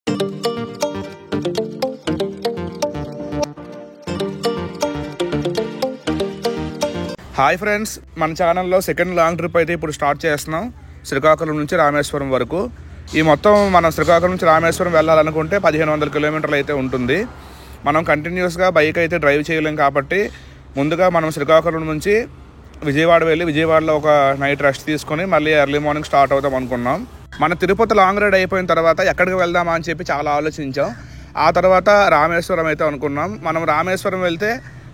Hi friends, మన ఛానల్లో second long trip అయితే ఇప్పుడు స్టార్ట్ చేస్తున్నాం. శ్రీకాకుళం నుంచి రామేశ్వరం వరకు. ఈ మొత్తం మనం శ్రీకాకుళం నుంచి రామేశ్వరం వెళ్ళాలనుకుంటే 1500 కిలోమీటర్లు అయితే ఉంటుంది. మనం కంటిన్యూస్గా బైక్ అయితే డ్రైవ్ చేయలేం కాబట్టి ముందుగా మనం శ్రీకాకుళం నుంచి విజయవాడ వెళ్ళి విజయవాడలో ఒక నైట్ రెస్ట్ తీసుకొని మళ్ళీ ఎర్లీ మార్నింగ్ స్టార్ట్ అవుతాం అనుకున్నాం. మన తిరుపతి లాంగ్ రైడ్ అయిపోయిన తర్వాత ఎక్కడికి వెళ్దామా అని చెప్పి చాలా ఆలోచించాం. ఆ తర్వాత రామేశ్వరం అయితే అనుకున్నాం. మనం రామేశ్వరం వెళ్తే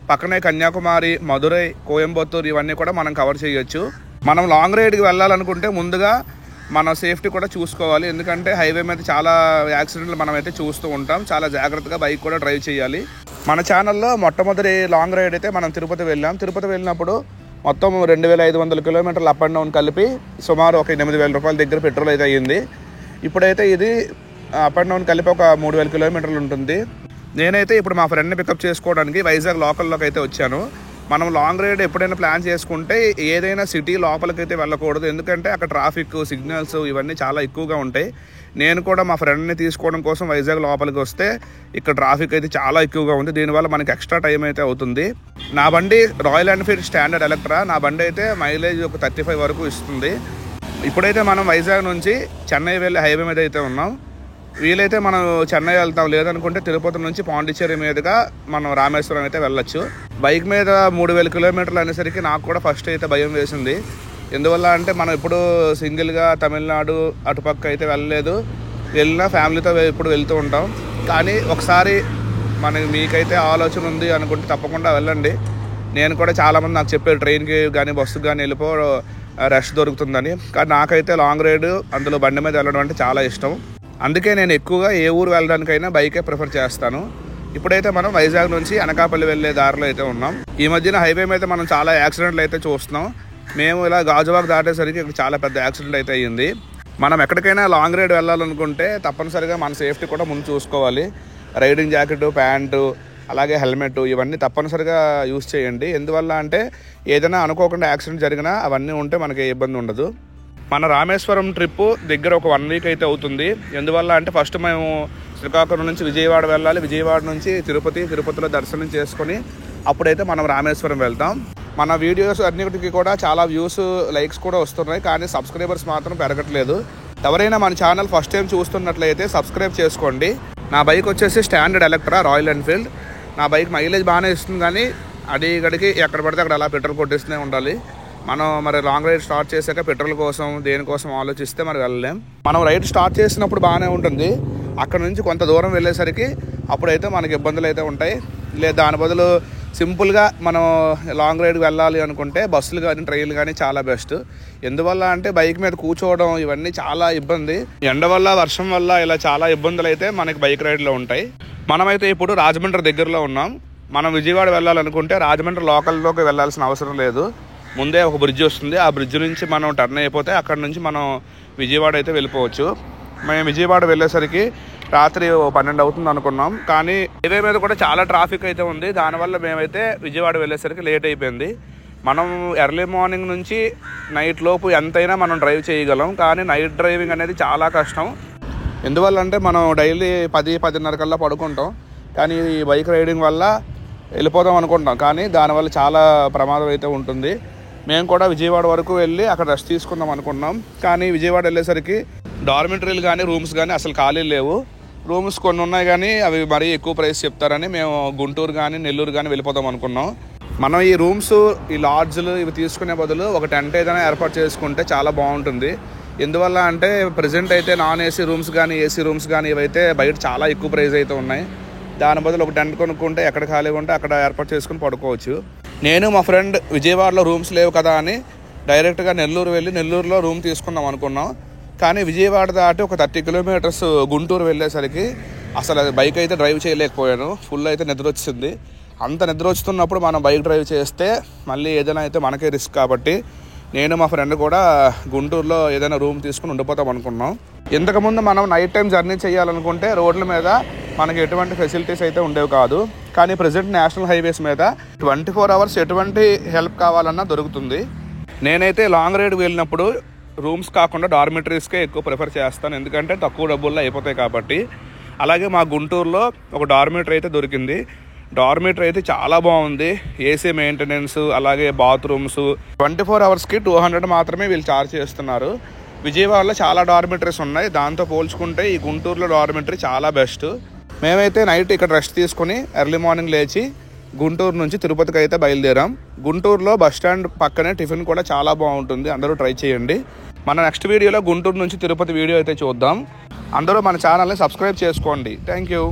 పక్కనే కన్యాకుమారి, మధురై, కోయంబత్తూరు ఇవన్నీ కూడా మనం కవర్ చేయొచ్చు. మనం లాంగ్ రైడ్కి వెళ్ళాలనుకుంటే ముందుగా మన సేఫ్టీ కూడా చూసుకోవాలి. ఎందుకంటే హైవే మీద చాలా యాక్సిడెంట్లు మనం అయితే చూస్తూ ఉంటాం. చాలా జాగ్రత్తగా బైక్ కూడా డ్రైవ్ చేయాలి. మన ఛానల్లో మొట్టమొదటి లాంగ్ రైడ్ అయితే మనం తిరుపతి వెళ్ళాం. తిరుపతి వెళ్ళినప్పుడు మొత్తం 2500 కిలోమీటర్లు అప్ అండ్ డౌన్ కలిపి సుమారు ఒక 8000 రూపాయల దగ్గర పెట్రోల్ అయితే అయ్యింది. ఇప్పుడైతే ఇది అప్ అండ్ డౌన్ కలిపి ఒక 3000 కిలోమీటర్లు ఉంటుంది. నేనైతే ఇప్పుడు మా ఫ్రెండ్ని పికప్ చేసుకోవడానికి వైజాగ్ లోకల్లోకి అయితే వచ్చాను. మనం లాంగ్ రైడ్ ఎప్పుడైనా ప్లాన్ చేసుకుంటే ఏదైనా సిటీ లోపలికైతే వెళ్ళకూడదు. ఎందుకంటే అక్కడ ట్రాఫిక్ సిగ్నల్స్ ఇవన్నీ చాలా ఎక్కువగా ఉంటాయి. నేను కూడా మా ఫ్రెండ్ని తీసుకోవడం కోసం వైజాగ్ లోపలికి వస్తే ఇక్కడ ట్రాఫిక్ అయితే చాలా ఎక్కువగా ఉంది. దీనివల్ల మనకి ఎక్స్ట్రా టైం అయితే అవుతుంది. నా బండి రాయల్ ఎన్ఫీల్డ్ స్టాండర్డ్ ఎలక్ట్రా. నా బండి అయితే మైలేజ్ ఒక 35 వరకు ఇస్తుంది. ఇప్పుడైతే మనం వైజాగ్ నుంచి చెన్నై వెళ్ళే హైవే మీద అయితే ఉన్నాం. వీలైతే మనం చెన్నై వెళ్తాం, లేదనుకుంటే తిరుపతి నుంచి పాండిచ్చేరి మీదుగా మనం రామేశ్వరం అయితే వెళ్ళొచ్చు. బైక్ మీద 3000 కిలోమీటర్లు అనేసరికి నాకు కూడా ఫస్ట్ అయితే భయం వేసింది. ఎందువల్ల అంటే మనం ఎప్పుడు సింగిల్గా తమిళనాడు అటుపక్క అయితే వెళ్ళలేదు. వెళ్ళినా ఫ్యామిలీతో ఇప్పుడు వెళ్తూ ఉంటాం. కానీ ఒకసారి మీకైతే ఆలోచన ఉంది అనుకుంటే తప్పకుండా వెళ్ళండి. నేను కూడా చాలామంది నాకు చెప్పారు ట్రైన్కి కానీ బస్సుకి కానీ వెళ్ళిపో రష్ దొరుకుతుందని. కానీ నాకైతే లాంగ్ రైడ్ అందులో బండి మీద వెళ్ళడం అంటే చాలా ఇష్టం. అందుకే నేను ఎక్కువగా ఏ ఊరు వెళ్ళడానికైనా బైకే ప్రిఫర్ చేస్తాను. ఇప్పుడైతే మనం వైజాగ్ నుంచి అనకాపల్లి వెళ్ళే దారిలో అయితే ఉన్నాం. ఈ మధ్యన హైవే మీద మనం చాలా యాక్సిడెంట్లు అయితే చూస్తున్నాం. మేము ఇలా గాజువాక్ దాటేసరికి ఇక్కడ చాలా పెద్ద యాక్సిడెంట్ అయితే అయ్యింది. మనం ఎక్కడికైనా లాంగ్ రైడ్ వెళ్ళాలనుకుంటే తప్పనిసరిగా మన సేఫ్టీ కూడా ముందు చూసుకోవాలి. రైడింగ్ జాకెట్, ప్యాంటు, అలాగే హెల్మెట్ ఇవన్నీ తప్పనిసరిగా యూజ్ చేయండి. ఎందువల్ల అంటే ఏదైనా అనుకోకుండా యాక్సిడెంట్ జరిగినా అవన్నీ ఉంటే మనకి ఇబ్బంది ఉండదు. మన రామేశ్వరం ట్రిప్పు దగ్గర ఒక 1 వీక్ అయితే అవుతుంది. ఎందువల్ల అంటే ఫస్ట్ మేము శ్రీకాకుళం నుంచి విజయవాడ వెళ్ళాలి. విజయవాడ నుంచి తిరుపతిలో దర్శనం చేసుకొని అప్పుడైతే మనం రామేశ్వరం వెళ్తాం. మన వీడియోస్ అన్నిటికీ కూడా చాలా వ్యూస్, లైక్స్ కూడా వస్తున్నాయి. కానీ సబ్స్క్రైబర్స్ మాత్రం పెరగట్లేదు. ఎవరైనా మన ఛానల్ ఫస్ట్ టైం చూస్తున్నట్లయితే సబ్స్క్రైబ్ చేసుకోండి. నా బైక్ వచ్చేసి స్టాండర్డ్ ఎలక్ట్రా రాయల్ ఎన్ఫీల్డ్. నా బైక్ మైలేజ్ బాగానే ఇస్తుంది. కానీ అడిగడికి ఎక్కడ పడితే అక్కడ అలా పెట్రోల్ కొట్టేస్తూనే ఉండాలి. మనం లాంగ్ రైడ్ స్టార్ట్ చేశాక పెట్రోల్ కోసం దేనికోసం ఆలోచిస్తే వెళ్ళలేం. మనం రైడ్ స్టార్ట్ చేసినప్పుడు బాగానే ఉంటుంది. అక్కడ నుంచి కొంత దూరం వెళ్ళేసరికి అప్పుడైతే మనకి ఇబ్బందులు అయితే ఉంటాయి. లేదా దాని బదులు సింపుల్గా మనం లాంగ్ రైడ్కి వెళ్ళాలి అనుకుంటే బస్సులు కానీ ట్రైన్లు కానీ చాలా బెస్ట్. ఎందువల్ల అంటే బైక్ మీద కూర్చోవడం ఇవన్నీ చాలా ఇబ్బంది. ఎండ వల్ల, వర్షం వల్ల ఇలా చాలా ఇబ్బందులు అయితే మనకి బైక్ రైడ్లో ఉంటాయి. మనమైతే ఇప్పుడు రాజమండ్రి దగ్గరలో ఉన్నాం. మనం విజయవాడ వెళ్ళాలనుకుంటే రాజమండ్రి లోకల్లోకి వెళ్ళాల్సిన అవసరం లేదు. ముందే ఒక బ్రిడ్జ్ వస్తుంది. ఆ బ్రిడ్జ్ నుంచి మనం టర్న్ అయిపోతే అక్కడ నుంచి మనం విజయవాడ అయితే వెళ్ళిపోవచ్చు. మేము విజయవాడ వెళ్ళేసరికి రాత్రి 12 అవుతుంది అనుకున్నాం. కానీ హైవే మీద కూడా చాలా ట్రాఫిక్ అయితే ఉంది. దానివల్ల మేమైతే విజయవాడ వెళ్ళేసరికి లేట్ అయిపోయింది. మనం ఎర్లీ మార్నింగ్ నుంచి నైట్ లోపు ఎంతైనా మనం డ్రైవ్ చేయగలం. కానీ నైట్ డ్రైవింగ్ అనేది చాలా కష్టం. ఎందువల్ల అంటే మనం డైలీ 10-10:30 కల్లా పడుకుంటాం. కానీ ఈ బైక్ రైడింగ్ వల్ల వెళ్ళిపోదాం అనుకుంటాం. కానీ దానివల్ల చాలా ప్రమాదం అయితే ఉంటుంది. మేము కూడా విజయవాడ వరకు వెళ్ళి అక్కడ రెస్ట్ తీసుకుందాం అనుకున్నాం. కానీ విజయవాడ వెళ్ళేసరికి డార్మిటరీలు కానీ రూమ్స్ కానీ అసలు ఖాళీ లేవు. రూమ్స్ కొన్ని ఉన్నాయి కానీ అవి మరీ ఎక్కువ ప్రైస్ చెప్తారని మేము గుంటూరు కానీ నెల్లూరు కానీ వెళ్ళిపోదాం అనుకున్నాం. మనం ఈ రూమ్స్, ఈ లాడ్జ్లు ఇవి తీసుకునే బదులు ఒక టెంట్ ఏదైనా ఏర్పాటు చేసుకుంటే చాలా బాగుంటుంది. ఎందువల్ల అంటే ప్రజెంట్ అయితే నాన్ ఏసీ రూమ్స్ కానీ ఏసీ రూమ్స్ కానీ ఇవైతే బయట చాలా ఎక్కువ ప్రైస్ అయితే ఉన్నాయి. దాని బదులు ఒక టెంట్ కొనుక్కుంటే ఎక్కడ ఖాళీగా ఉంటే అక్కడ ఏర్పాటు చేసుకుని పడుకోవచ్చు. నేను మా ఫ్రెండ్ విజయవాడలో రూమ్స్ లేవు కదా అని డైరెక్ట్గా నెల్లూరు వెళ్ళి నెల్లూరులో రూమ్ తీసుకుందాం అనుకున్నాం. కానీ విజయవాడ దాటి ఒక 30 కిలోమీటర్స్ గుంటూరు వెళ్ళేసరికి అసలు బైక్ అయితే డ్రైవ్ చేయలేకపోయాను. ఫుల్ అయితే నిద్ర వచ్చింది. అంత నిద్ర వస్తున్నప్పుడు మనం బైక్ డ్రైవ్ చేస్తే మళ్ళీ ఏదైనా అయితే మనకే రిస్క్. కాబట్టి నేను మా ఫ్రెండ్ కూడా గుంటూరులో ఏదైనా రూమ్ తీసుకుని ఉండిపోతాం అనుకున్నాం. ఇంతకుముందు మనం నైట్ టైం జర్నీ చేయాలనుకుంటే రోడ్ల మీద మనకి ఎటువంటి ఫెసిలిటీస్ అయితే ఉండేవి కాదు. కానీ ప్రజెంట్ నేషనల్ హైవేస్ మీద 24 అవర్స్ ఎటువంటి హెల్ప్ కావాలన్నా దొరుకుతుంది. నేనైతే లాంగ్ రైడ్ వెళ్ళినప్పుడు రూమ్స్ కాకుండా డార్మిటరీస్కే ఎక్కువ ప్రిఫర్ చేస్తాను. ఎందుకంటే తక్కువ డబ్బుల్లో అయిపోతాయి కాబట్టి. అలాగే మా గుంటూరులో ఒక డార్మేటరీ అయితే దొరికింది. డార్మేటరీ అయితే చాలా బాగుంది. ఏసీ మెయింటెనెన్స్, అలాగే బాత్రూమ్స్ 24 అవర్స్కి 200 మాత్రమే వీళ్ళు ఛార్జ్ చేస్తున్నారు. విజయవాడలో చాలా డార్మేటరీస్ ఉన్నాయి, దాంతో పోల్చుకుంటే ఈ గుంటూరులో డార్మేటరీ చాలా బెస్ట్. మేమైతే నైట్ ఇక్కడ రెస్ట్ తీసుకుని ఎర్లీ మార్నింగ్ లేచి గుంటూరు నుంచి తిరుపతికి అయితే బయలుదేరాం. గుంటూరులో బస్ స్టాండ్ పక్కనే టిఫిన్ కూడా చాలా బాగుంటుంది, అందరూ ట్రై చేయండి. మన నెక్స్ట్ వీడియోలో గుంటూరు నుంచి తిరుపతి వీడియో అయితే చూద్దాం. అందరూ మన ఛానల్ని సబ్స్క్రైబ్ చేసుకోండి. Thank you.